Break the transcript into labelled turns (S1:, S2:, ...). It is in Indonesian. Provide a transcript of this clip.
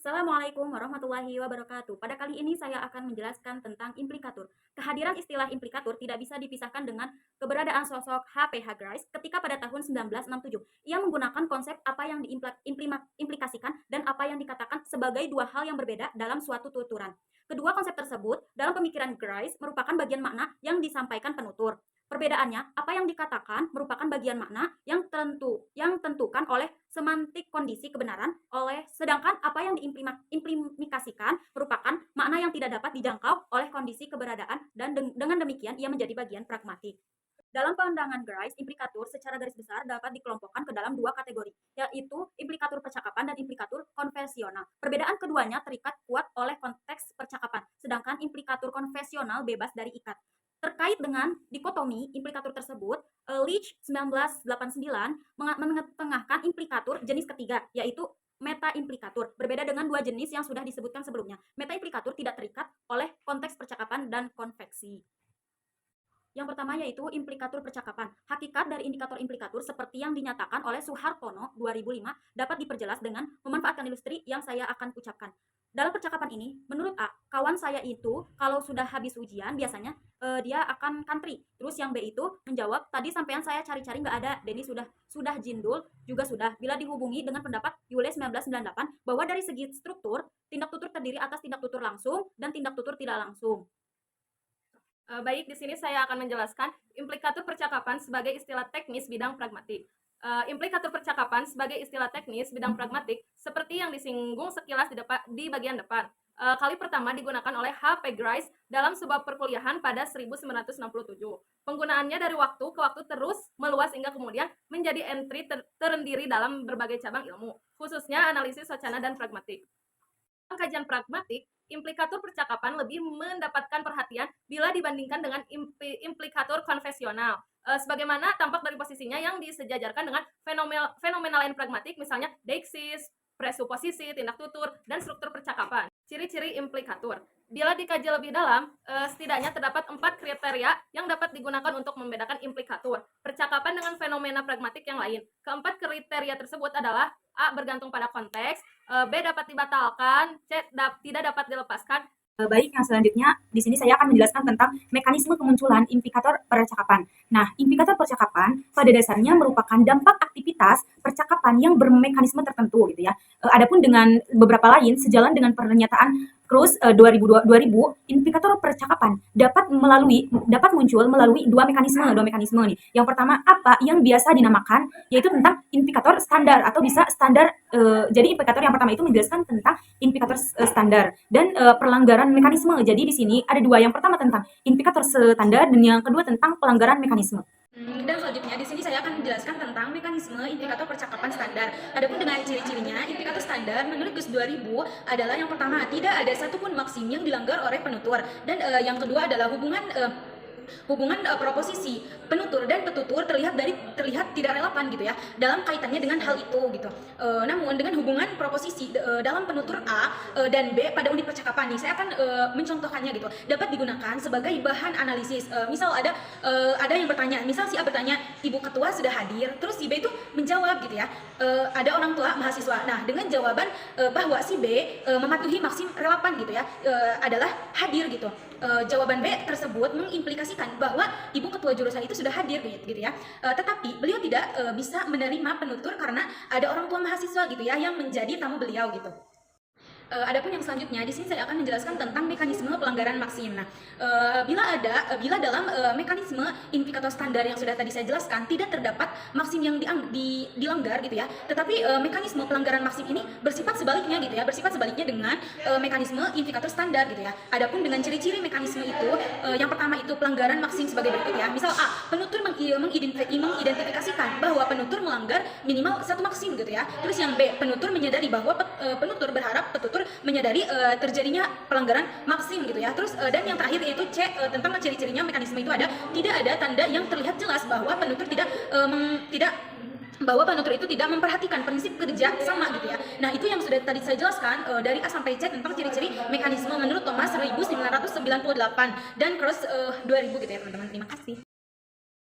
S1: Assalamualaikum warahmatullahi wabarakatuh. Pada kali ini saya akan menjelaskan tentang implikatur. Kehadiran istilah implikatur tidak bisa dipisahkan dengan keberadaan sosok H.P.H. Grice ketika pada tahun 1967. Ia menggunakan konsep apa yang diimplikasikan dan apa yang dikatakan sebagai dua hal yang berbeda dalam suatu tuturan. Kedua konsep tersebut dalam pemikiran Grice merupakan bagian makna yang disampaikan penutur. Perbedaannya, apa yang dikatakan merupakan bagian makna yang tentukan oleh semantik kondisi kebenaran, sedangkan apa yang diimplikasikan merupakan makna yang tidak dapat dijangkau oleh kondisi keberadaan dan dengan demikian ia menjadi bagian pragmatik. Dalam pandangan Grice, implikatur secara garis besar dapat dikelompokkan ke dalam dua kategori, yaitu implikatur percakapan dan implikatur konvensional. Perbedaan keduanya terikat kuat oleh konteks percakapan, sedangkan implikatur konvensional bebas dari ikat. Terkait dengan dikotomi implikatur tersebut, Leach 1989 mengetengahkan implikatur jenis ketiga, yaitu meta-implikatur. Berbeda dengan dua jenis yang sudah disebutkan sebelumnya. Meta-implikatur tidak terikat oleh konteks percakapan dan konveksi. Yang pertama yaitu implikatur percakapan. Hakikat dari indikator implikatur seperti yang dinyatakan oleh Suhartono 2005 dapat diperjelas dengan memanfaatkan ilustrasi yang saya akan ucapkan. Dalam percakapan ini, menurut A, kawan saya itu kalau sudah habis ujian biasanya dia akan country. Terus yang B itu menjawab, tadi sampean saya cari-cari nggak ada, Denny sudah jindul juga sudah. Bila dihubungi dengan pendapat Yule 1998 bahwa dari segi struktur, tindak tutur terdiri atas tindak tutur langsung dan tindak tutur tidak langsung.
S2: Baik, di sini saya akan menjelaskan implikatur percakapan sebagai istilah teknis bidang pragmatik. Implikatur percakapan sebagai istilah teknis bidang pragmatik seperti yang disinggung sekilas di bagian depan. Kali pertama digunakan oleh H.P. Grice dalam sebuah perkuliahan pada 1967. Penggunaannya dari waktu ke waktu terus meluas hingga kemudian menjadi entry terendiri dalam berbagai cabang ilmu, khususnya analisis wacana dan pragmatik. Dalam kajian pragmatik, implikatur percakapan lebih mendapatkan perhatian bila dibandingkan dengan implikatur konvensional. Sebagaimana tampak dari posisinya yang disejajarkan dengan fenomena lain pragmatik, misalnya deiksis, presuposisi, tindak tutur, dan struktur percakapan. Ciri-ciri implikatur. Bila dikaji lebih dalam, setidaknya terdapat 4 kriteria yang dapat digunakan untuk membedakan implikatur percakapan dengan fenomena pragmatik yang lain. Keempat kriteria tersebut adalah A. Bergantung pada konteks, B. Dapat dibatalkan, C. Tidak dapat dilepaskan.
S1: Baik, yang selanjutnya di sini saya akan menjelaskan tentang mekanisme kemunculan implikator percakapan. Nah, implikator percakapan pada dasarnya merupakan dampak aktivitas percakapan yang bermekanisme tertentu gitu ya. Adapun dengan beberapa lain sejalan dengan pernyataan Cruz 2000, implikator percakapan dapat muncul melalui dua mekanisme nih. Yang pertama apa yang biasa dinamakan yaitu tentang implikator standar atau bisa standar. Jadi implikator yang pertama itu menjelaskan tentang implikator standar dan pelanggaran mekanisme. Jadi di sini ada dua. Yang pertama tentang implikator standar dan yang kedua tentang pelanggaran mekanisme.
S3: Dan selanjutnya di sini saya akan menjelaskan tentang mekanisme implikator percakapan standar. Adapun dengan ciri-cirinya, implikator standar menurut GUS 2000 adalah yang pertama, tidak ada satupun maksim yang dilanggar oleh penutur, dan yang kedua adalah hubungan proposisi penutur dan petutur terlihat tidak relevan gitu ya dalam kaitannya dengan hal itu gitu. Namun dengan hubungan proposisi dalam penutur A dan B pada unit percakapan nih, saya akan mencontohkannya gitu, dapat digunakan sebagai bahan analisis. Misal ada yang bertanya, misal si A bertanya, ibu ketua sudah hadir, terus si B itu menjawab gitu ya, ada orang tua mahasiswa. Nah, dengan jawaban bahwa si B mematuhi maksim relevan gitu ya, adalah hadir gitu. Jawaban B tersebut mengimplikasikan bahwa ibu ketua jurusan itu sudah hadir gitu ya. Tetapi beliau tidak bisa menerima penutur karena ada orang tua mahasiswa gitu ya yang menjadi tamu beliau gitu. Adapun yang selanjutnya di sini saya akan menjelaskan tentang mekanisme pelanggaran maksim. Nah, bila dalam mekanisme implikator standar yang sudah tadi saya jelaskan tidak terdapat maksim yang dilanggar gitu ya, tetapi mekanisme pelanggaran maksim ini bersifat sebaliknya gitu ya, bersifat sebaliknya dengan mekanisme implikator standar gitu ya. Adapun dengan ciri-ciri mekanisme itu, yang pertama itu pelanggaran maksim sebagai berikut ya. Misal A, penutur mengidentifikasikan bahwa penutur melanggar minimal satu maksim gitu ya. Terus yang B, penutur menyadari bahwa penutur berharap petutur menyadari terjadinya pelanggaran maksim gitu ya. Terus dan yang terakhir yaitu C, tentang ciri-cirinya mekanisme itu tidak ada tanda yang terlihat jelas bahwa penutur tidak memperhatikan prinsip kerja sama gitu ya. Nah, itu yang sudah tadi saya jelaskan dari A sampai Z tentang ciri-ciri mekanisme menurut Thomas 1998 dan Cross 2000 gitu ya teman-teman. Terima kasih.